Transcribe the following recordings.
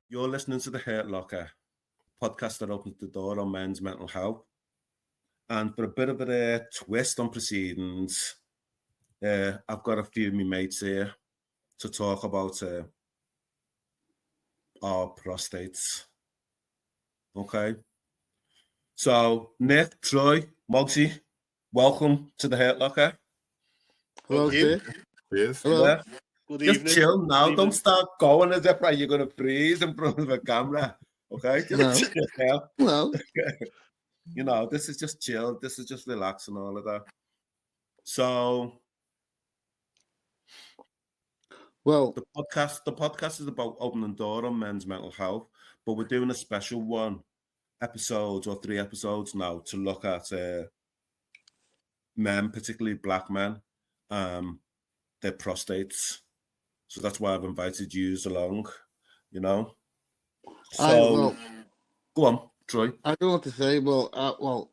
You're listening to The Hurt Locker, podcast that opens the door on men's mental health. And for a bit of a twist on proceedings, I've got a few of my mates here to talk about our prostates. Okay. So, Nick, Troy, Moggsy, welcome to The Hurt Locker. Hello, sir. Yes. Hello. Yeah. Good Just evening. chill now. Good Don't evening. start going as if you're going to freeze in front of a camera. Okay? Just chill. Hello. You know, this is just chill. This is just relax and all of that. So, Well, the podcast is about opening the door on men's mental health, but we're doing a special 3 episodes now to look at men, particularly black men, their prostates. So that's why I've invited you along, you know. So, go on, Troy. I don't know what to say. Well,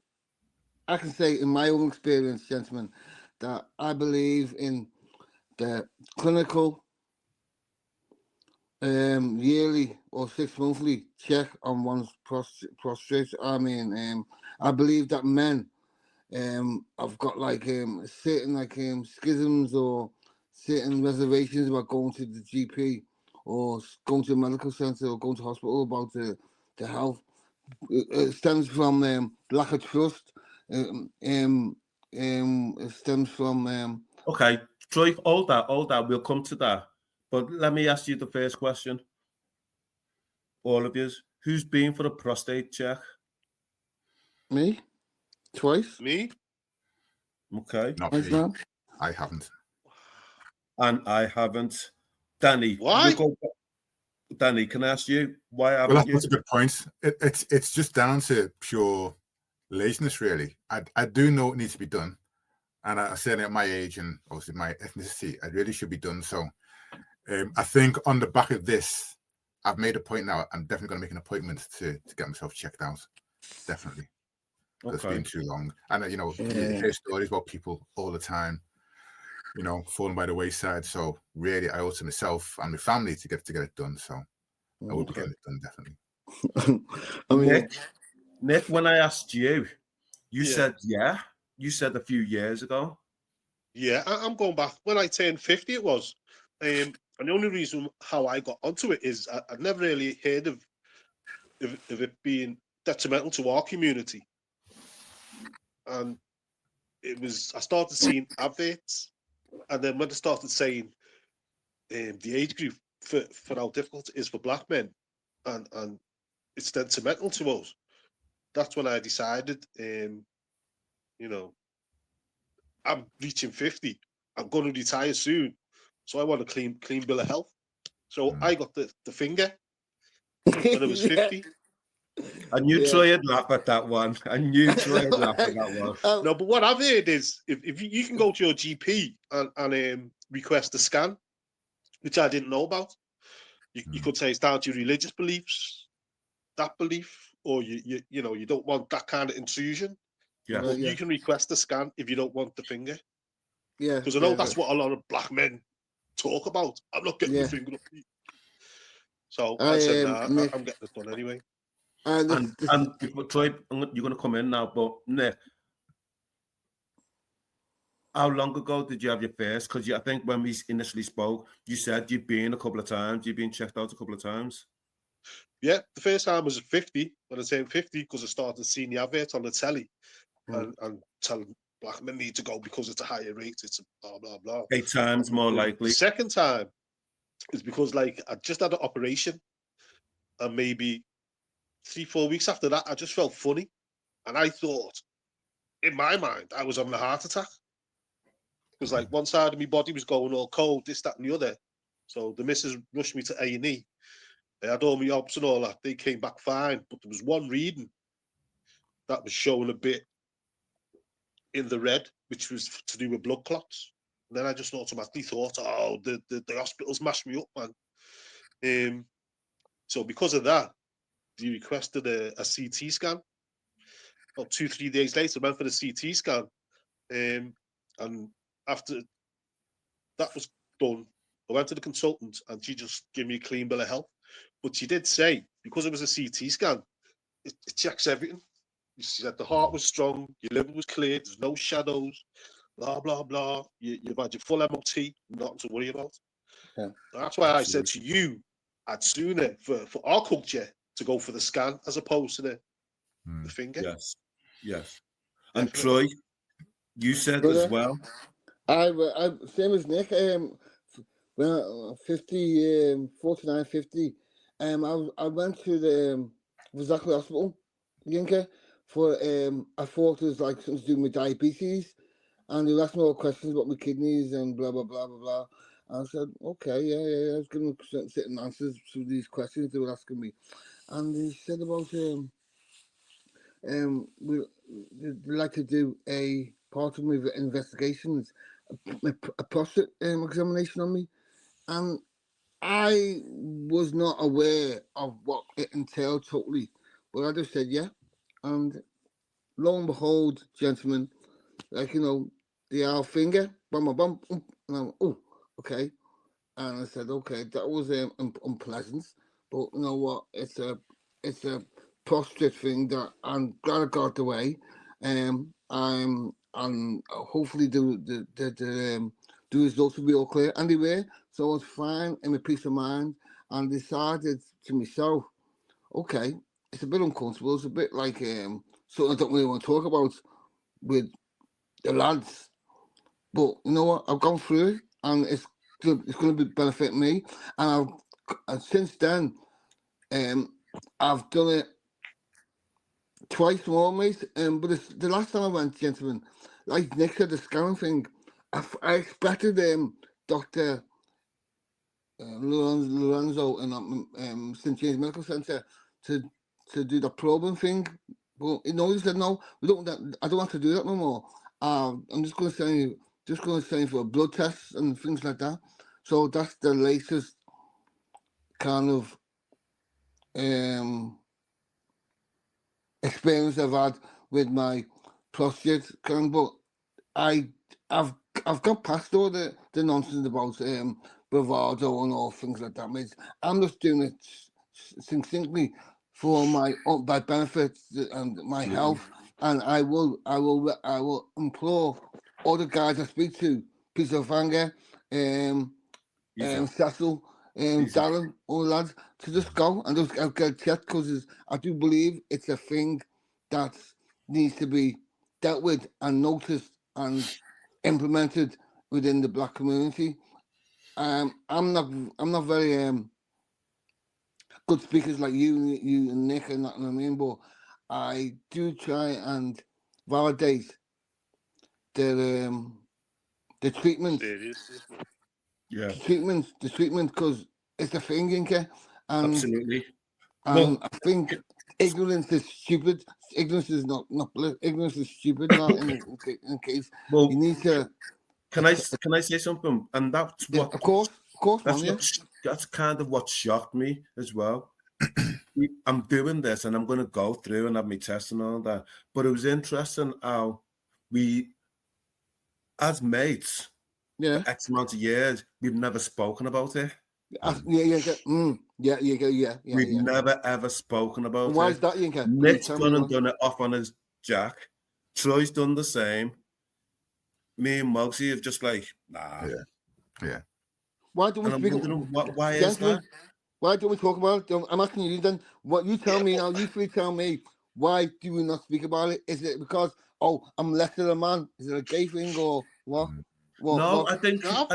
I can say in my own experience, gentlemen, that I believe in the clinical yearly or 6-monthly check on one's prostate. I mean, I believe that men have got certain schisms or certain reservations about going to the GP or going to a medical center or going to hospital about the health. It stems from lack of trust. It stems from Okay, Troy, hold that. We'll come to that. But let me ask you the first question. All of you, who's been for a prostate check? me twice. Me? Okay. Not Twice me. now. I haven't. And I haven't. Danny, Why? Danny, can I ask you why Well, haven't you? that's a good point. It's just down to pure laziness, really. I do know it needs to be done, and I certainly at my age and obviously my ethnicity, it really should be done. So, I think on the back of this, I've made a point now. I'm definitely going to make an appointment to get myself checked out. Definitely. It's Okay. been too long, and you hear stories about people all the time, falling by the wayside. So really, I owe it to myself and my family to get it done. So I will be getting it done, definitely. I mean, Nick, when I asked you, you Yeah. said yeah. You said a few years ago. Yeah, I'm going back. When I turned 50, it was. And the only reason how I got onto it is I'd never really heard of it being detrimental to our community. And I started seeing adverts. And then when I started saying the age group for how difficult it is for black men and it's detrimental to us, that's when I decided, I'm reaching 50. I'm going to retire soon. So I want a clean bill of health. So I got the finger when I was 50. I knew Troy would laugh at that one. No, but what I've heard is if you can go to your GP and request a scan, which I didn't know about, you could say it's down to your religious beliefs, that belief, or you don't want that kind of intrusion. Yeah. But you can request a scan if you don't want the finger. Yeah. Because I know that's what a lot of black men talk about. I'm not getting the finger up. So I said, nah, I'm getting it done anyway. And Troy, you're going to come in now, but Nick, how long ago did you have your first? Because I think when we initially spoke, you said you've been a couple of times. You've been checked out a couple of times. Yeah, the first time was at 50. When I turned 50, because I started seeing the advert on the telly and telling black men need to go because it's a higher rate. It's a blah, blah, blah. 8 times more likely. The second time is because I just had an operation and maybe 3-4 weeks after that, I just felt funny. And I thought, in my mind, I was having a heart attack. Because one side of my body was going all cold, this, that, and the other. So the missus rushed me to A&E. They had all my obs and all that. They came back fine. But there was one reading that was showing a bit in the red, which was to do with blood clots. And then I just automatically thought, oh, the hospitals mashed me up, man. So because of that, they requested a CT scan. About 2-3 days later, I went for the CT scan. And after that was done, I went to the consultant and she just gave me a clean bill of health. But she did say, because it was a CT scan, it checks everything. She said the heart was strong, your liver was clear, there's no shadows, blah, blah, blah. You've had your full MOT, nothing to worry about. Yeah. That's why I said to you, I'd sooner for our culture to go for the scan as opposed to the finger. Yes, yes. And Definitely. Troy, you said as well. I same as Nick. When I 50, 49, 50, I went to the Prostate Hospital, Yinka, for I thought it was like something to do with diabetes, and they asked me all questions about my kidneys and blah blah blah blah blah. And I said, okay, yeah. I was giving them certain answers to these questions they were asking me, and they said about they'd like to do a part of my investigations, a prostate examination on me, and I was not aware of what it entailed totally, but I just said yeah, and lo and behold, gentlemen, like the owl finger, bum bum, and I'm oh okay, and I said okay, that was unpleasant, but you know what, it's a prostate thing that I'm glad I got away. I'm hopefully the results will be all clear anyway. So I was fine in my peace of mind, and decided to myself, okay, it's a bit uncomfortable. It's a bit like something I don't really want to talk about with the lads. But you know what? I've gone through it, and it's going to benefit me. And since then, I've done it twice more, mate. But the last time I went, gentlemen, like Nick said, the scanning thing, I expected Dr. Lorenzo in St. James Medical Centre to do the probing thing. But he said no, I don't want to do that no more. I'm just going to send you for a blood test and things like that. So that's the latest kind of experience I've had with my prostate scan. But I've got past all the nonsense about bravado and all things like that, mate. I'm just doing it succinctly for my benefits and my health, and I will implore all the guys I speak to, Peter Vanger, Cecil, Darren, all the lads, to just go and just get checked, because I do believe it's a thing that needs to be dealt with and noticed and implemented within the black community. I'm not very good speakers like you and Nick and that, you know what I mean, but I do try and validate the treatment. Yeah. The treatment, because it's a thing, Yinka, and Absolutely. And I think ignorance is stupid. Ignorance is not ignorance is stupid. Not in case Well, you need to. Can I say something? And that's what, of course, that's kind of what shocked me as well. I'm doing this and I'm going to go through and have my tests and all that. But it was interesting how we, as mates, for X amount of years, we've never spoken about it. We've never ever spoken about it. Why is that, Yinka? Nick's gone and done it off on his jack. Troy's done the same. Me and Moggsy have just like, nah. Yeah. Why don't we speak? Why is that? Why don't we talk about it? I'm asking you then. What you tell me now? You three tell me. Why do we not speak about it? Is it because I'm less than a man? Is it a gay thing or what? No, I think. No,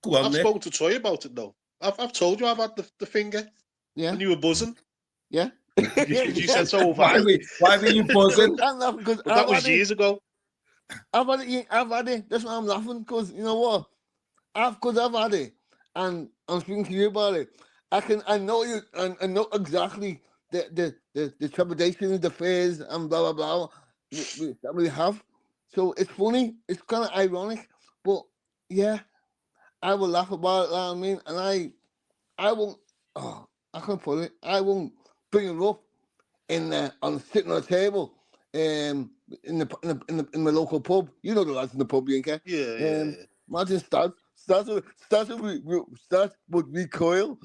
Go on, I've Nick. spoken to Troy about it though. I've told you I've had the finger. Yeah. And you were buzzing. Yeah. You said so. Why were you buzzing? I'm laughing because that was years ago. I've had it. That's why I'm laughing, because you know what? I've had it, and I'm speaking to you about it. I know you, and I know exactly the trepidation, the fears, and blah blah blah that we have. So it's funny. It's kind of ironic, but yeah, I will laugh about it. I mean, and I won't. Oh, I can't put it. I won't bring it up on sitting on a table. In my local pub, you know the lads in the pub, Yinka. Yeah. Imagine start Start with recoil.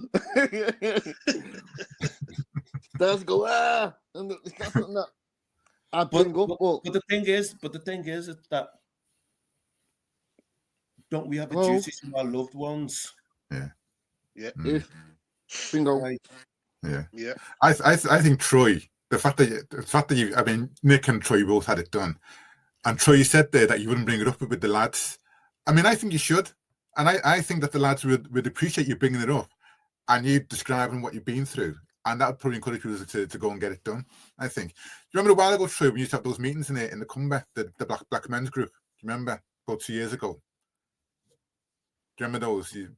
Starts go and it's not something that I bring up. But the thing is that don't we have a duty to our loved ones? Yeah. If bingo. Right. Yeah. I think Troy, the fact that you, I mean, Nick and Troy both had it done, and Troy said there that you wouldn't bring it up with the lads. I mean, I think you should, and I think that the lads would appreciate you bringing it up and you describing what you've been through, and that would probably encourage people to go and get it done. I think. Do you remember a while ago, Troy, when you used to have those meetings in the comeback, the black men's group? Do you remember about 2 years ago? Do you remember those? You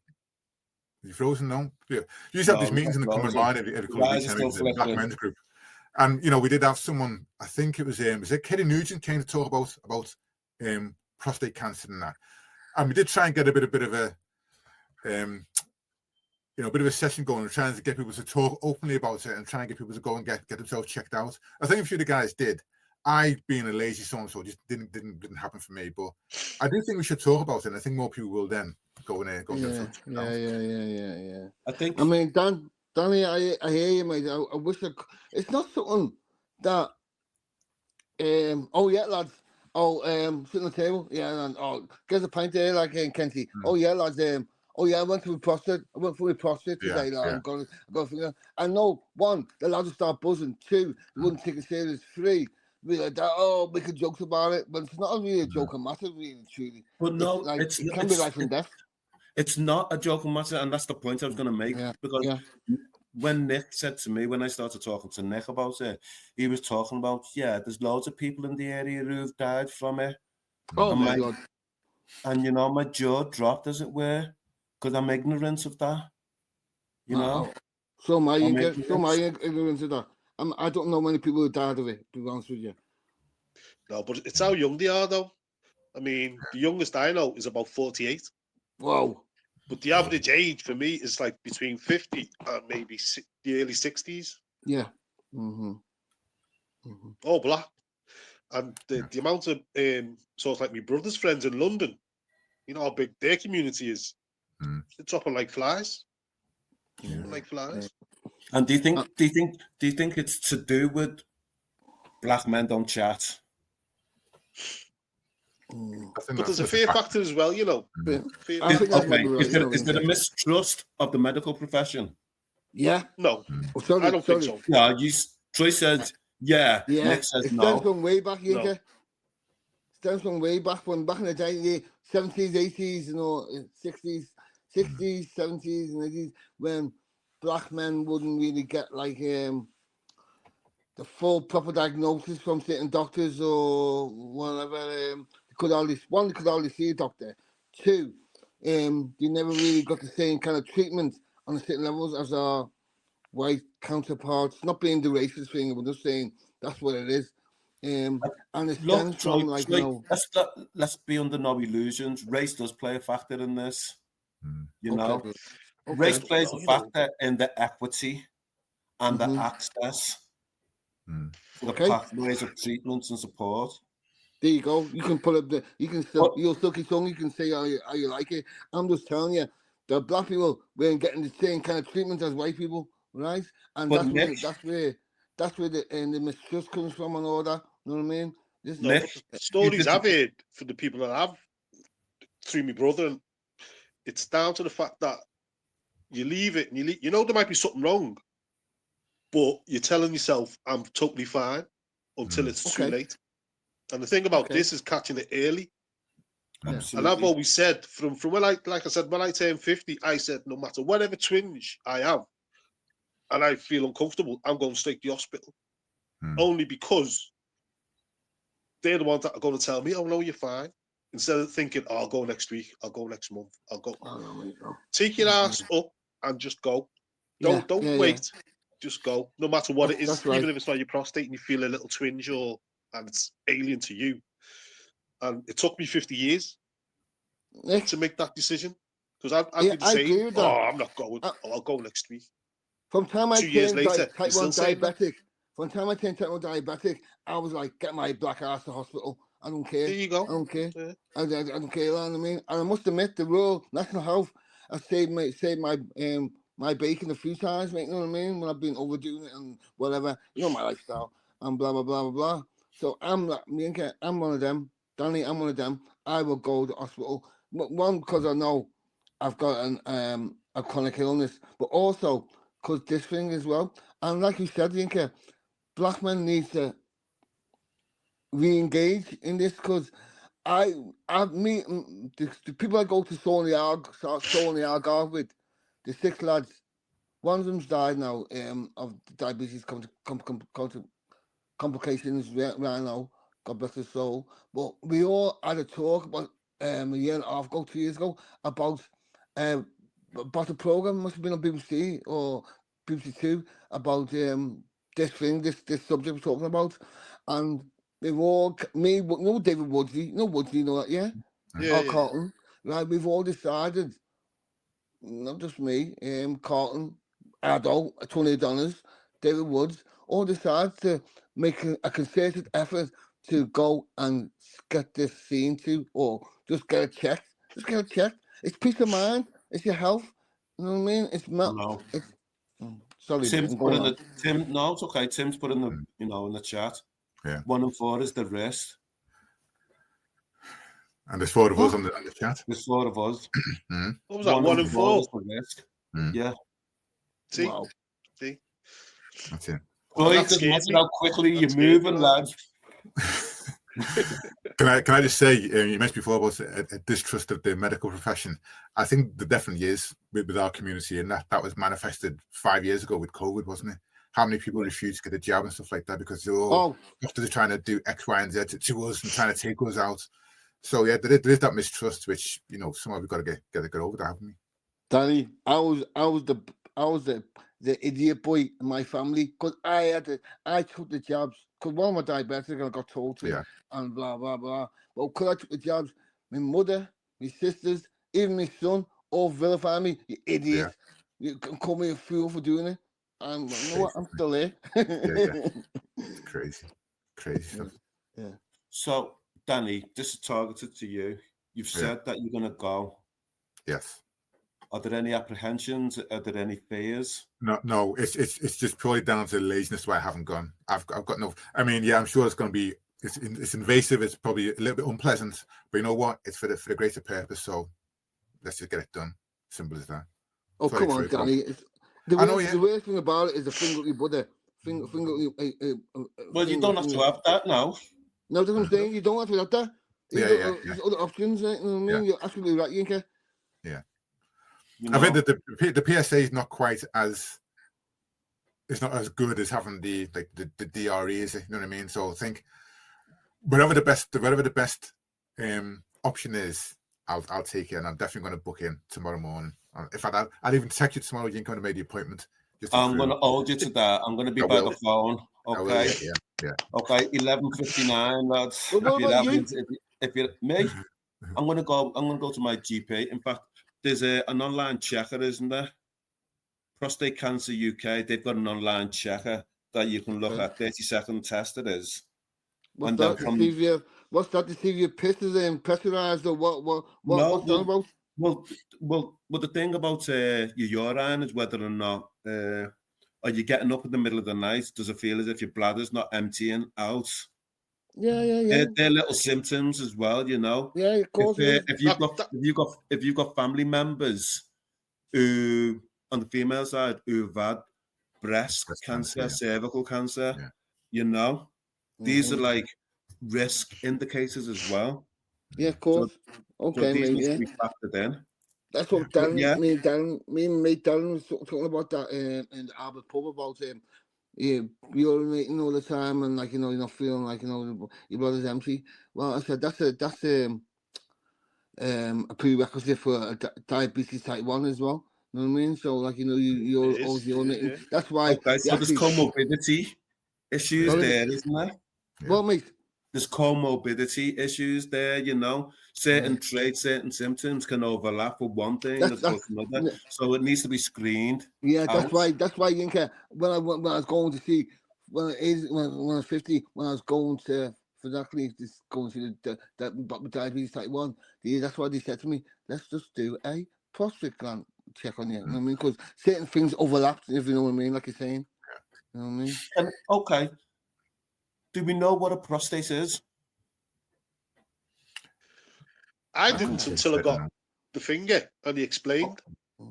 frozen? No. Yeah. You used to have these meetings in the common mind every couple of weeks, the black men's group. And we did have someone. I think it was Kerry Nugent came to talk about prostate cancer and that. And we did try and get a bit of a bit of a session going and trying to get people to talk openly about it and try and get people to go and get themselves checked out. I think a few of the guys did. I, being a lazy so-and-so, just didn't happen for me. But I do think we should talk about it, and I think more people will then go in there. Yeah. I think. I mean, Danny, I hear you, mate. I wish it's not something that. Oh yeah, lads. Oh, sit on the table. Yeah, and get a pint there, like Kenty. Oh yeah, lads. Oh yeah, I went for a prostate. I went for a prostate today. I got a I know, one, the lads will start buzzing. Two, they wouldn't take it serious. Three, be like that. Making jokes about it, but it's not really a joking matter, really, truly. But no, it can be life and death. It's not a joking matter, and that's the point I was going to make. Because when Nick said to me, when I started talking to Nick about it, he was talking about, there's loads of people in the area who've died from it. Oh my God. And, my jaw dropped, as it were, because I'm ignorant of that. So my ignorance of that. I don't know many people who died of it, to be honest with you. No, but it's how young they are, though. I mean, the youngest I know is about 48. Wow. But the average age for me is like between 50 and maybe the early 60s. Yeah. Mm-hmm. All black. And the amount of sort of like my brother's friends in London, how big their community is. They're dropping like flies. Like flies. And do you think it's to do with black men don't chat? But there's a fear factor as well, Fear is there a mistrust of the medical profession? Yeah. No, I don't think so. No, Troy said, Nick says no. It stems from way back, Yinka. It stems from way back in the day, 70s, 80s, 60s, 70s, and 80s, when black men wouldn't really get like the full proper diagnosis from certain doctors or whatever. They could only see a doctor. Two, they never really got the same kind of treatment on the certain levels as our white counterparts. Not being the racist thing, but just saying that's what it is. And it stems from let's be under no illusions. Race does play a factor in this. Race plays a factor in the equity and the access to the pathways of treatments and support. There you go. You can pull up your silky tongue. You can say how you like it. I'm just telling you, the black people weren't getting the same kind of treatment as white people, right? And that's where the mistrust comes from and all that. You know what I mean? Stories I've heard from the people that I've through my brother, and it's down to the fact that you leave it and there might be something wrong, but you're telling yourself I'm totally fine until it's too late. And the thing about this is catching it early. Absolutely. And I've always said from when I turned 50, I said no matter whatever twinge I have and I feel uncomfortable, I'm going straight to the hospital. Only because they're the ones that are going to tell me, oh no, you're fine. Instead of thinking, I'll go next week, I'll go next month, I'll go. Take your ass up and just go. Don't wait. Just go. No matter what it is, even if it's not your prostate and you feel a little twinge and it's alien to you. And it took me 50 years to make that decision. Because I've been saying, I'm not going. I'll go next week. From time I 2 years later, type 1 diabetic, I was like, get my black ass to hospital. I don't care. There you go. I don't care. Yeah. I don't care. You know what I mean? And I must admit, the Royal National Health has saved my my bacon a few times, mate. You know what I mean? When I've been overdoing it and whatever, you know my lifestyle and blah blah blah blah blah. So I'm like Yinka, I'm one of them. Danny, I'm one of them. I will go to the hospital. One, because I know I've got a chronic illness, but also because this thing as well. And like you said, Yinka, black men need to re-engage in this because the people I go to Soul in the Algarve with, the 6 lads, one of them's died now of diabetes complications right now. God bless his soul. But we all had a talk about a year and a half ago, 2 years ago, about the program. Must have been on BBC or BBC2 about this subject we're talking about, and we've all David Woodsley, Woodsley, that, yeah, Yeah. Carlton, right? We've all decided, not just me, Carlton, Addo, Tony O'Donnell's, David Woods, all decided to make a concerted effort to go and get this seen to, or just get it checked. Just get it checked. It's peace of mind. It's your health. You know what I mean? It's No. Sorry, Tim's I'm put going in on. Tim. No, it's okay. Tim's put in the in the chat. Yeah. 1 in 4 is the wrist. And there's 4 of us on the chat. There's 4 of us. What was that? 1 in 4. is the risk. Mm. Yeah. See? Wow. See? That's it. Well, you that can scared imagine me. how quickly That you're scared me, moving, lad. lads. Can I just say, you mentioned before about a distrust of the medical profession. I think there definitely is with our community, and that was manifested 5 years ago with COVID, wasn't it? How many people refused to get a job and stuff like that because they're trying to do X, Y, and Z to us and trying to take us out. So yeah, there is that mistrust, which somehow we've got to get over that, haven't we? Danny, I was the idiot boy in my family because I took the jabs because one of my diabetics and I got told to and blah blah blah. But because I took the jabs, my mother, my sisters, even my son, all vilify me. You idiot! You can call me a fool for doing it. And you know what? I'm still there. It's crazy stuff. Yeah. So, Danny, this is targeted to you. You've said that you're going to go. Yes. Are there any apprehensions? Are there any fears? No. It's just purely down to laziness why I haven't gone. I've got no. I mean, yeah, I'm sure it's going to be. It's invasive. It's probably a little bit unpleasant. But you know what? It's for the greater purpose. So let's just get it done. Simple as that. Oh, Sorry, come on, Danny. The worst thing about it is the finger you brother. Well, you don't have to have that now. No, that's what I'm saying. You don't have to have that. There's other options, right? You know what I mean? You're absolutely right, Yinka. Yeah. I think that the PSA is not quite as it's not as good as having the DRE, is it? You know what I mean? So I think whatever the best option is, I'll take it, and I'm definitely going to book in tomorrow morning. In fact, I'll even text you tomorrow. You can make the appointment. I'm going to hold you to that. I'm going to be by the phone. Okay. Yeah. Okay. 11:59, lads. If you're me, I'm going to go to my GP. In fact, there's an online checker, isn't there? ProstateCancer UK. They've got an online checker that you can look at. 30-second test it is. What's that? To see if your piss is pressurized or what's that about? Well, the thing about your urine is whether or not are you getting up in the middle of the night? Does it feel as if your bladder's not emptying out? Yeah. They're little symptoms as well, you know. Yeah, of course. If you've got family members who on the female side who've had breast cancer, cervical cancer, you know, these are like risk indicators as well. Yeah, of course. So these need to be factored in. That's what me and mate Darren was talking about that in the Albert pub about urinating all the time and you're not feeling like your blood is empty. Well, I said that's a prerequisite for diabetes type 1 as well. You know what I mean? So you're always urinating. Yeah. That's why. Okay, so there's comorbidity issues there, isn't there? Yeah. Well, mate. There's comorbidity issues there, you know. Certain traits, certain symptoms can overlap with one thing as well as another. So it needs to be screened. Yeah, that's why, Yinka, when I was going to see, when I was 50, when I was going to exactly just going through the diabetes type 1. That's why they said to me, let's just do a prostate gland check on you. You know what I mean? Because certain things overlap, if you know what I mean, like you're saying. You know what I mean? Okay. Do we know what a prostate is? I didn't until I got the finger and he explained.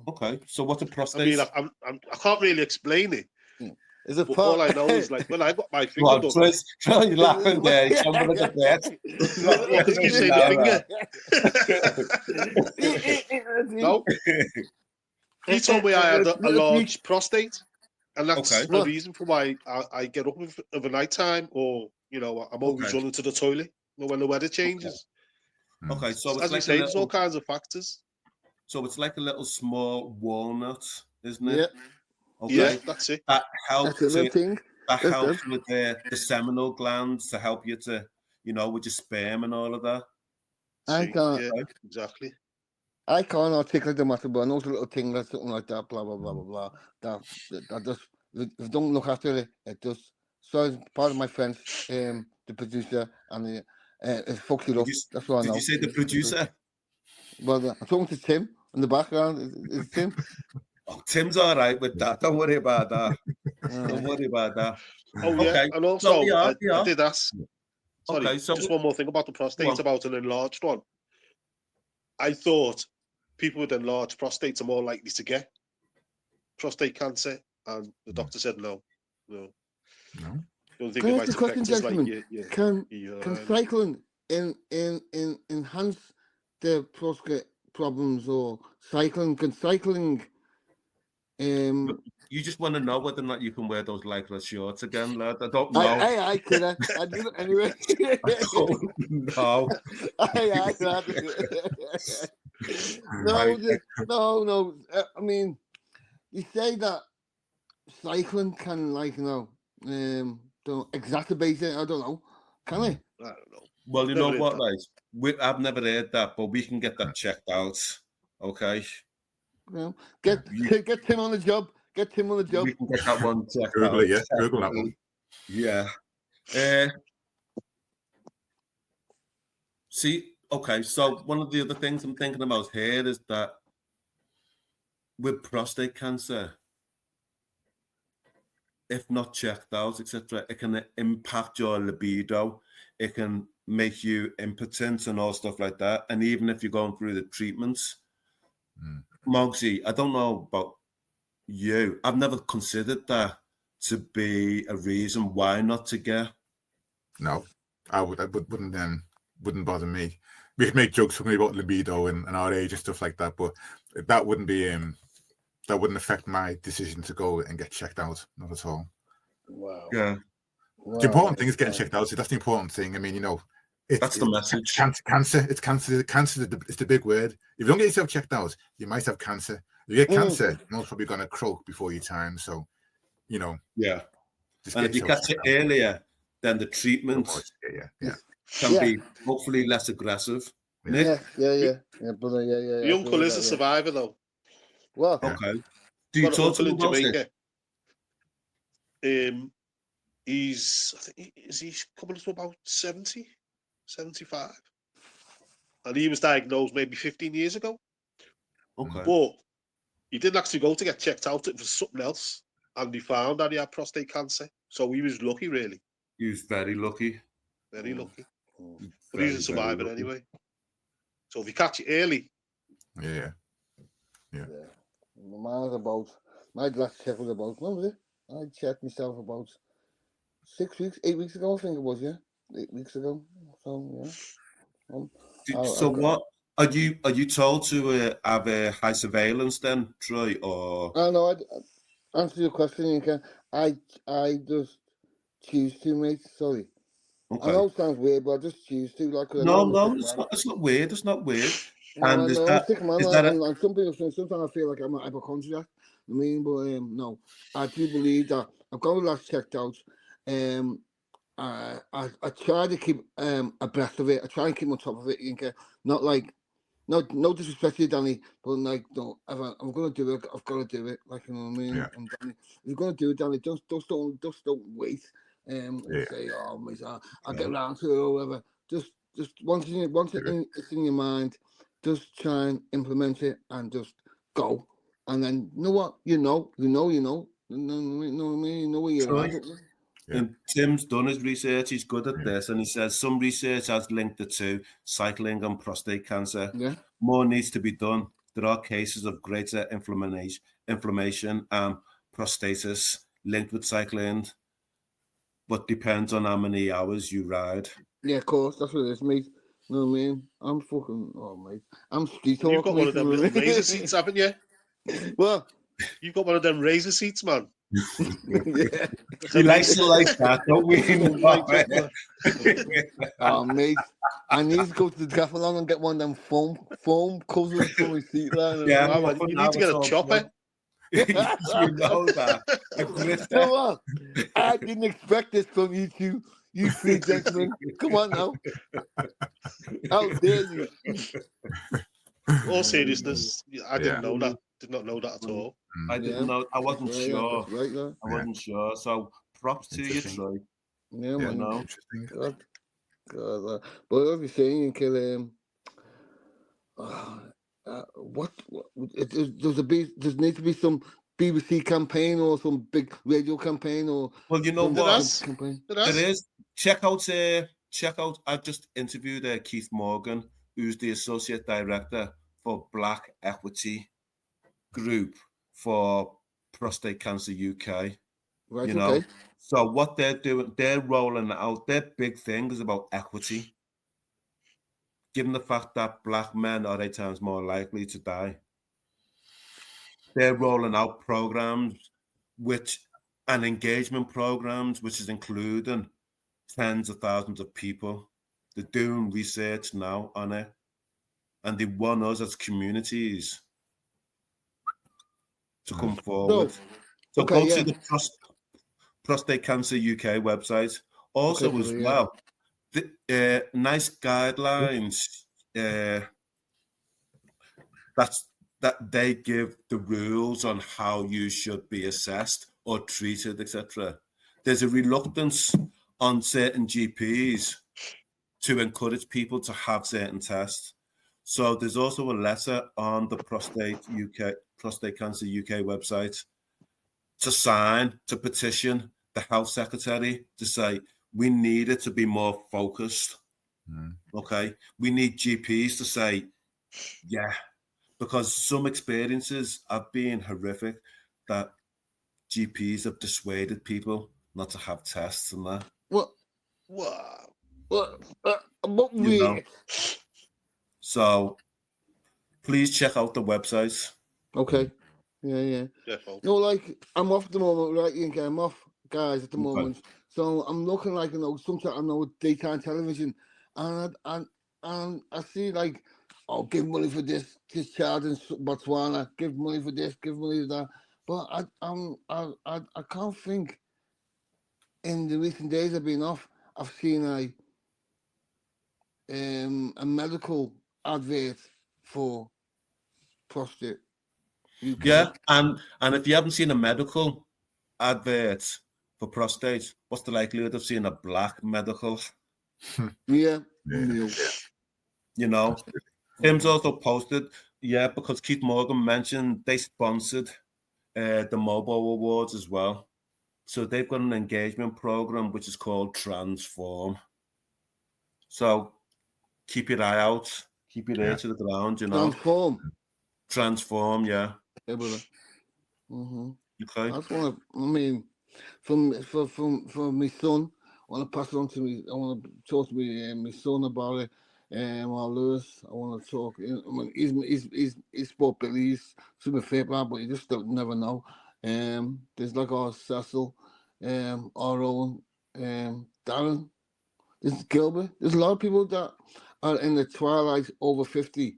Okay, so what's a I prostate? mean, I can't really explain it. Is it But all I know is like when I got my finger done. You're laughing there. Someone at the best. Because you say the finger. No. He told me I had a large prostate, and that's the reason for why I get up of a night time, or you know, I'm always running to the toilet when the weather changes. Okay, so it's as like you say, there's all kinds of factors. So it's like a little small walnut, isn't it? Yeah. Okay. Yeah, that's it. That helps. That helps good. with the seminal glands to help you to, you know, with your sperm and all of that. I can't. Yeah, exactly. I can't articulate the matter, but I know it's a little thing that's something like that, blah blah blah blah blah. That just, if you don't look after it, it just. So part of my friends, the producer, and it fucks you up. That's what I know. Did you say the producer? Well, I'm talking to Tim in the background. Is Tim? Oh, Tim's all right with that. Don't worry about that. Don't worry about that. Oh yeah, okay. And also I did ask. Sorry, okay, so just one more thing about the prostate, about an enlarged one. I thought people with enlarged prostates are more likely to get prostate cancer, and the doctor said no. Can I ask a question, gentlemen? Can cycling enhance the prostate problems, or can cycling? You just want to know whether or not you can wear those lycra shorts again, lad. I don't know. I could. I do it anyway. No. No. I mean, you say that cycling can, like, you know, don't exacerbate it. I don't know. Can I? I don't know. Well, you know what, right? I've never heard that, but we can get that checked out. Okay. Well, get Tim on the job. Get Tim on the job. We can get that one checked Google out. it, yeah. Google that one. Yeah. See, okay, so one of the other things I'm thinking about here is that with prostate cancer, if not checked out, etc., it can impact your libido. It can make you impotent and all stuff like that. And even if you're going through the treatments, Moggsy, I don't know about you. I've never considered that to be a reason why not to get. No, I wouldn't bother me. We could make jokes about libido and our age and stuff like that, but that wouldn't be that wouldn't affect my decision to go and get checked out. Not at all. Wow. Yeah. The important thing is getting checked out. So that's the important thing. I mean, you know, that's the message. Cancer. It's cancer. Cancer is the big word. If you don't get yourself checked out, you might have cancer. If you get cancer, you're most probably going to croak before your time. So, you know. Yeah. And if you catch it earlier, then the treatment can be hopefully less aggressive. Yeah. The uncle is a survivor, though. Well, okay. Do you talk to him about Jamaica? He's coming to about 70, 75. And he was diagnosed maybe 15 years ago. Okay. But he didn't actually go to get checked out. It was something else. And he found that he had prostate cancer. So he was lucky, really. He was very lucky. Very lucky. But he's a survivor anyway. So if you catch it early. Yeah. My last check was about, what was it? I checked myself about 8 weeks ago, I think it was, 8 weeks ago. So, yeah. So what are you told to have a high surveillance then, Troy, or? No, I answer your question, Yinka. I just choose to, mate. Sorry. Okay. I know it sounds weird, but I just choose to. Like, no, it's not weird. It's not weird. And and some people say sometimes I feel like I'm a hypochondriac. I mean, but no, I do believe that I've got the last checked out. I try to keep abreast of it. I try and keep on top of it, Yinka. Not like, no disrespect to you, Danny, but like, no, if I'm gonna do it, I've got to do it. Like, you know what I mean? Yeah. Danny, if you're gonna do it, Danny, just don't wait. and Yeah. say, "Oh, mate, I'll get round to it," or whatever. Just once it's in your mind, just try and implement it and just go. And then you know what? You know what I mean? You know where you're at. Yeah. And Tim's done his research. He's good at this, and he says some research has linked the two, cycling and prostate cancer. Yeah. More needs to be done. There are cases of greater inflammation and prostatitis linked with cycling, but depends on how many hours you ride. Yeah, of course. That's what it is, mate. You know what I mean? I'm fucking, mate. I'm street You've talk, got one of them little razor seats, haven't you? What? You've got one of them razor seats, man. Yeah. He likes it like that, don't we? Oh, mate. I need to go to the Decathlon and get one of them foam covers for my seat. Yeah, Wow, man, you need to get a chopper. You know that. You know what? I didn't expect this from you two. You three gentlemen. Come on now. How dare you? All seriousness, I didn't know that. Did not know that at all. I didn't know. I wasn't sure. That's right, yeah. I wasn't sure. So props to you, Troy. Yeah, man. know. Interesting. God. But what you're saying, you kill what there's need to be some BBC campaign or some big radio campaign or Well, you know some what? campaign. It is. Check out. I just interviewed Keith Morgan, who's the associate director for Black Equity Group for Prostate Cancer UK. Right, You know. okay. So what they're doing, they're rolling out. Their big thing is about equity. Given the fact that Black men are 8 times more likely to die, they're rolling out programs and engagement programs, which is including tens of thousands of people. They're doing research now on it, and they want us as communities to come forward. So go to the Prostate Cancer UK website. Also, as well, the nice guidelines that they give the rules on how you should be assessed or treated, etc. There's a reluctance on certain GPs to encourage people to have certain tests. So there's also a letter on the Prostate Cancer UK website to sign, to petition the health secretary to say, we need it to be more focused. Okay. We need GPs to say, yeah, because some experiences have been horrific that GPs have dissuaded people not to have tests and that. What? You know? So please check out the website. Okay. Yeah. No, like I'm off at the moment, right, Yinka? I'm off, guys, at the moment. So I'm looking like, sometimes I know daytime television, and I see like, give money for this child in Botswana, give money for this, give money for that. But I can't think. In the recent days I've been off, I've seen a medical advert for prostate. UK. Yeah, and if you haven't seen a medical advert for prostate, what's the likelihood of seeing a Black medical? Yeah. You know, Tim's also posted, because Keith Morgan mentioned they sponsored the Mobile Awards as well. So they've got an engagement program which is called Transform. So keep your eye out, keep your ear to the ground, Transform, yeah. Yeah, brother. Mm-hmm. Okay. That's one. For my son, I want to pass it on to me. I want to talk to my son about it. Lewis, I want to talk. He's sport Billy. He's super fit, man, but you just don't never know. There's like our Cecil, our own, Darren. There's Gilbert. There's a lot of people that are in the twilight over 50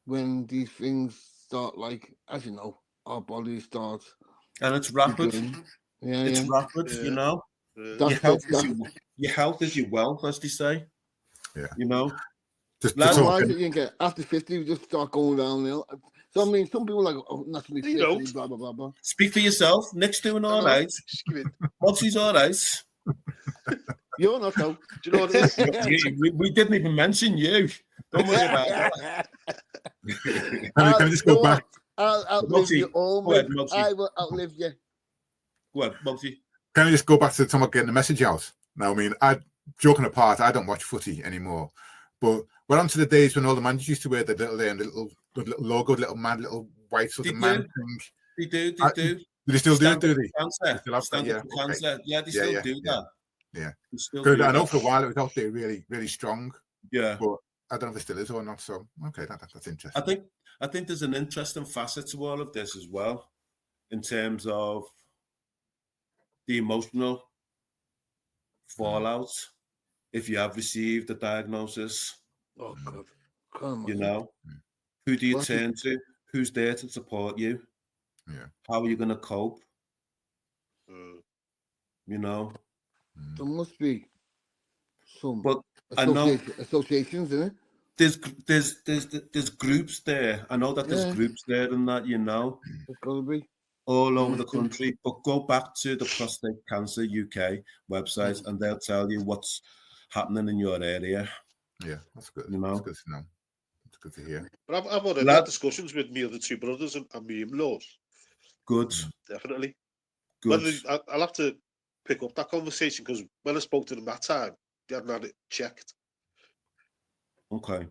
when these things start, like, as you know, our body starts. And it's rapid. It's rapid, you know. Your health is your wealth, as they say. Yeah. You know. After 50, we just start going downhill. So, I mean, some people are like, naturally 50, blah, blah, blah, blah. Speak for yourself. Nick's doing all right. Moggsy's all right. You're not though. Do you know what it is? We didn't even mention you. Don't worry about that. Can I just go back? I'll outlive you all, Go ahead, mate. Moggsy. I will outlive you. Go ahead, Moggsy. Can I just go back to Tom getting the message out? Now, I mean, joking apart, I don't watch footy anymore. But we're on to the days when all the managers used to wear the little logo, little white sort of man thing. They do. Do they still do it? Do they? Cancer. Still have that, yeah. Cancer. Yeah, they still do that. Yeah. Because I know for a while it was out there really, really strong. Yeah. But I don't know if it still is or not. So okay, that's interesting. I think there's an interesting facet to all of this as well, in terms of the emotional fallout if you have received a diagnosis. Oh God, come on. You know, who do you turn to? Who's there to support you? Yeah. How are you going to cope? You know, there must be some associations, isn't it? There's groups there. I know that there's groups there and that, you know. There's got to be. All over the country, but go back to the Prostate Cancer UK website and they'll tell you what's happening in your area. Yeah, that's good. You know, that's good to know. That's good to hear. But I've already had discussions with me other two brothers and me in-laws. Good. Definitely. Good. I'll have to pick up that conversation because when I spoke to them that time, they hadn't had it checked. Okay.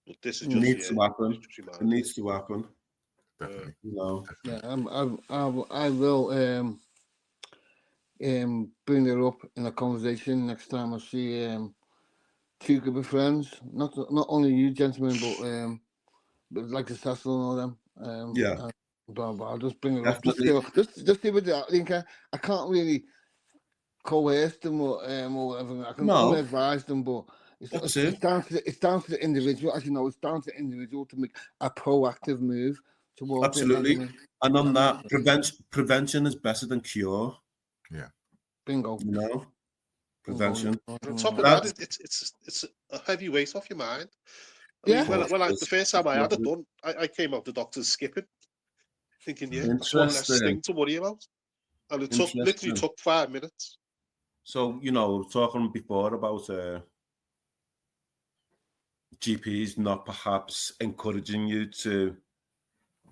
But this is it needs to happen. It needs to happen. Definitely. You know. Yeah, I will bring it up in a conversation next time I see two group of friends. Not only you gentlemen, but like the Cecil and all them. But I'll just bring it up. Just see with that, Yinka. I can't really coerce them or whatever. I can only advise them, but it's down to the individual. As you know, it's down to the individual to make a proactive move towards absolutely. It, and on that, prevention is better than cure. Yeah. Bingo. You know, prevention. On top of that, it's a heavy weight off your mind. I mean, the first time I had it done, I came out the doctor's skipping, thinking, that's one less thing to worry about. And it literally took 5 minutes. So, you know, talking before about GPs not perhaps encouraging you to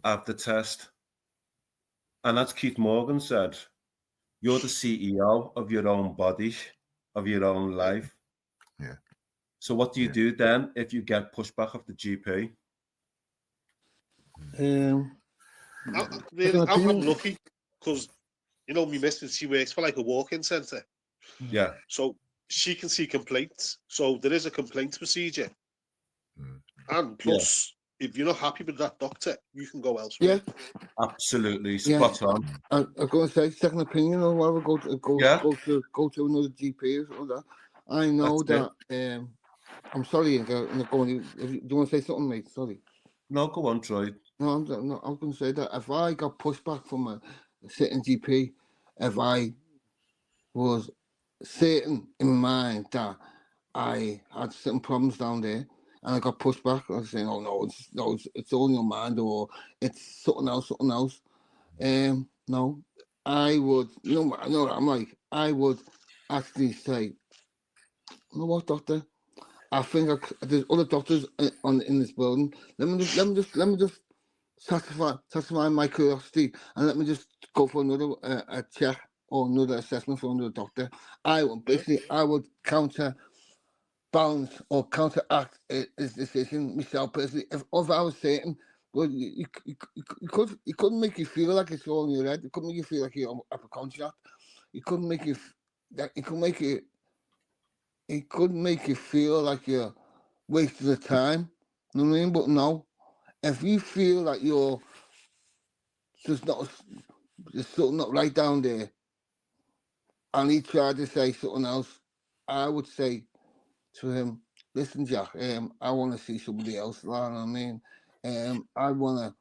have the test. And as Keith Morgan said, you're the CEO of your own body, of your own life. Yeah. So what do you do then if you get pushback of the GP? I'm lucky because, you know, my missus, she works for like a walk-in centre. Yeah. So she can see complaints. So there is a complaints procedure. And plus, if you're not happy with that doctor, you can go elsewhere. Yeah. Absolutely. Spot on. I'm going to say second opinion or whatever, go to another GP or something like that. I know that I'm sorry, Yinka, do you want to say something, mate? Sorry. No, go on, Troy. No, I'm going to say that if I got pushback from a sitting GP, if I was certain in my mind that I had certain problems down there, and I got pushed back, I was saying, "Oh no, it's all in your mind, or it's something else." No, I would, I'm like, I would actually say, "You know what, doctor? I think there's other doctors in this building. Let me just satisfy my curiosity, and let me just go for another a check or another assessment for another doctor." I would counterbalance or counteract his decision myself personally. If I was saying, well, you couldn't make you feel like it's all in your head. It couldn't make you feel like you're up a contract. It couldn't make you feel like you're wasting the time. You know what I mean? But no, if you feel like you're just there's something not right down there, and he tried to say something else, I would say to him, "Listen, Jack, I want to see somebody else." You know what I mean? I want to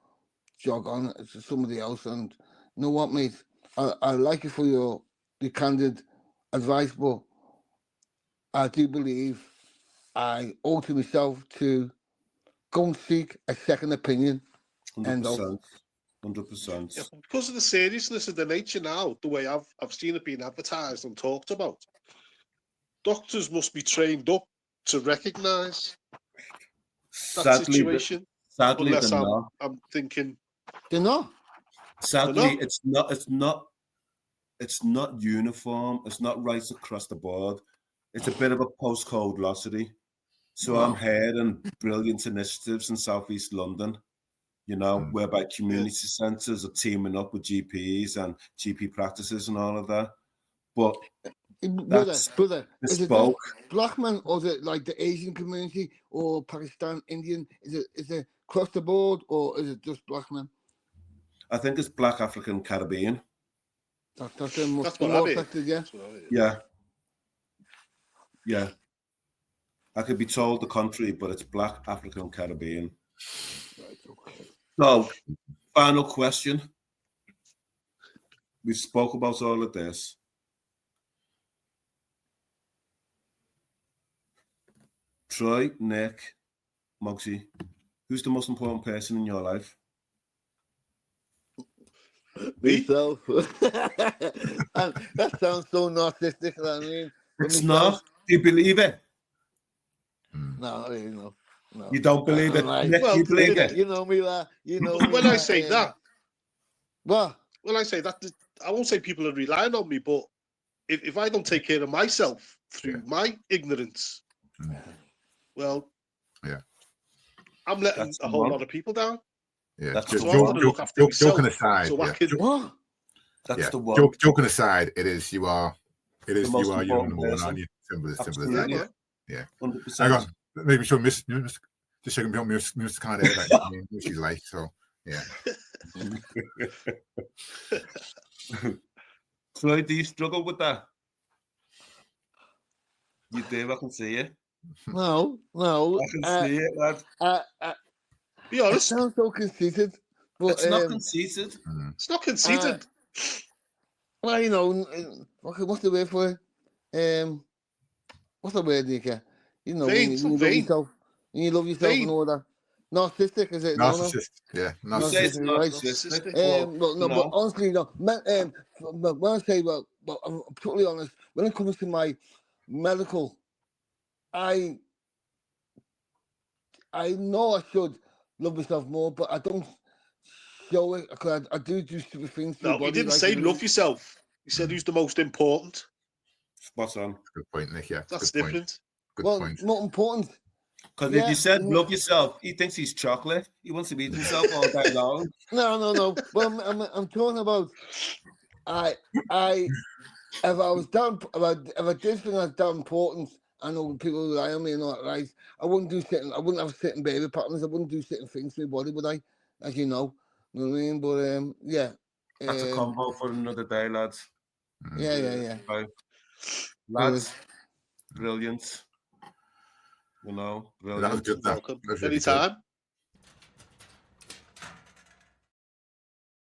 jog on to somebody else, and you know what, mate? I like you for your candid advice, but I do believe I owe to myself to go and seek a second opinion. 100%. 100%. Yeah, because of the seriousness of the nature now, the way I've seen it being advertised and talked about, doctors must be trained up to recognise that Sadly, situation. sadly, Unless they're not. I'm thinking, They're not. Sadly, not. it's not uniform. It's not right across the board. It's a bit of a postcode lottery. So I'm hearing brilliant initiatives in Southeast London, you know, whereby community centres are teaming up with GPs and GP practices and all of that. But that's brother, is it bespoke. just black man, or is it like the Asian community or Pakistan, Indian? Is it across the board, or is it just black men? I think it's Black, African, Caribbean. That's That's what more I mean. affected, yeah. Yeah. I could be told the country, but it's Black, African, Caribbean. Right, okay. So, final question. We spoke about all of this. Troy, Nick, Moggsy, who's the most important person in your life? Me? Myself. And that sounds so narcissistic. You know what I mean? It's not. Do you believe it? No, really, no. You don't believe it? Like, Nick, well, you believe it? You know me, la. You know me. When I say that, what? when I say that, I won't say people are relying on me, but if I don't take care of myself through my ignorance, well, I'm letting a whole lot of people down. Yeah, That's So the I'm one. going to look after myself. Joking aside, So I can, What? That's the one. Joking aside, you are most your important number one, person. aren't you? Simple as Absolutely. that. Yeah. 100%. Hang on, maybe sure Miss just checking me Miss can't hear that. She's like, so yeah. Troy, do you struggle with that? You do, I can see it. No. I can see it, lad. be It honest, sounds so conceited, but It's not conceited. it's not conceited. well, you know, what's the word for it? What's the word, Yinka? You know, Vain, when it's you not love vain. yourself, when you love yourself Vain. and all that. Narcissistic, is it? Narcissist, yeah, You say it's Narcissistic, right? narcissistic. But honestly, no. But when I say, well, I'm totally honest. When it comes to my medical, I know I should love myself more, but I don't show it because I do stupid things to No, my body. you didn't like, say you know, love yourself. You said who's the most important. Spot on. Good point, Nick. Yeah, That's good different. Good well, point. not important. Because if you said love yourself, he thinks he's chocolate. He wants to eat himself all day long. No. Well, I'm talking about. If I did think that's that important, I know people rely on me and all that, right? I wouldn't have certain baby patterns. I wouldn't do certain things to my body, would I? As you know what I mean? But yeah. That's a combo for another day, lads. Yeah. Right. Lads, brilliant. You know, brilliant. That was good. Welcome. That was really Anytime. good.